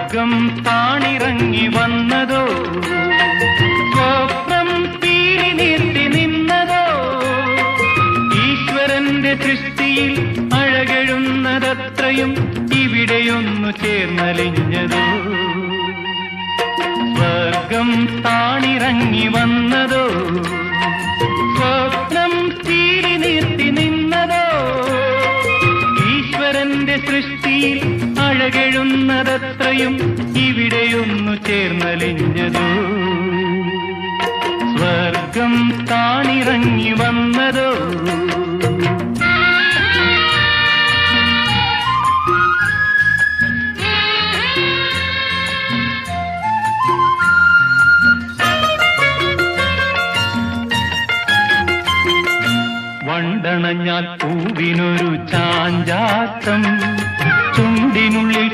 സ്വർഗം താണിറങ്ങി വന്നതോ, സ്വപ്നം തീരി നീർത്തി നിന്നതോ, ഈശ്വരന്റെ സൃഷ്ടിയിൽ അഴകെഴുന്നതത്രയും ഇവിടെയൊന്നു ചേർന്നലിഞ്ഞതോ. സ്വർഗം താണിറങ്ങി വന്നതോ, സ്വപ്നം തീരി നീർത്തി നിന്നതോ, ഈശ്വരന്റെ സൃഷ്ടിയിൽ അഴകെഴുന്നതത്രയും ഇവിടെയൊന്നു ചേർന്നലിഞ്ഞതോ. സ്വർഗം താണിറങ്ങി വന്നതോ. വണ്ടണഞ്ഞാൽ പൂവിനൊരു ചാഞ്ചാട്ടം, ചുണ്ടിനുള്ളിൽ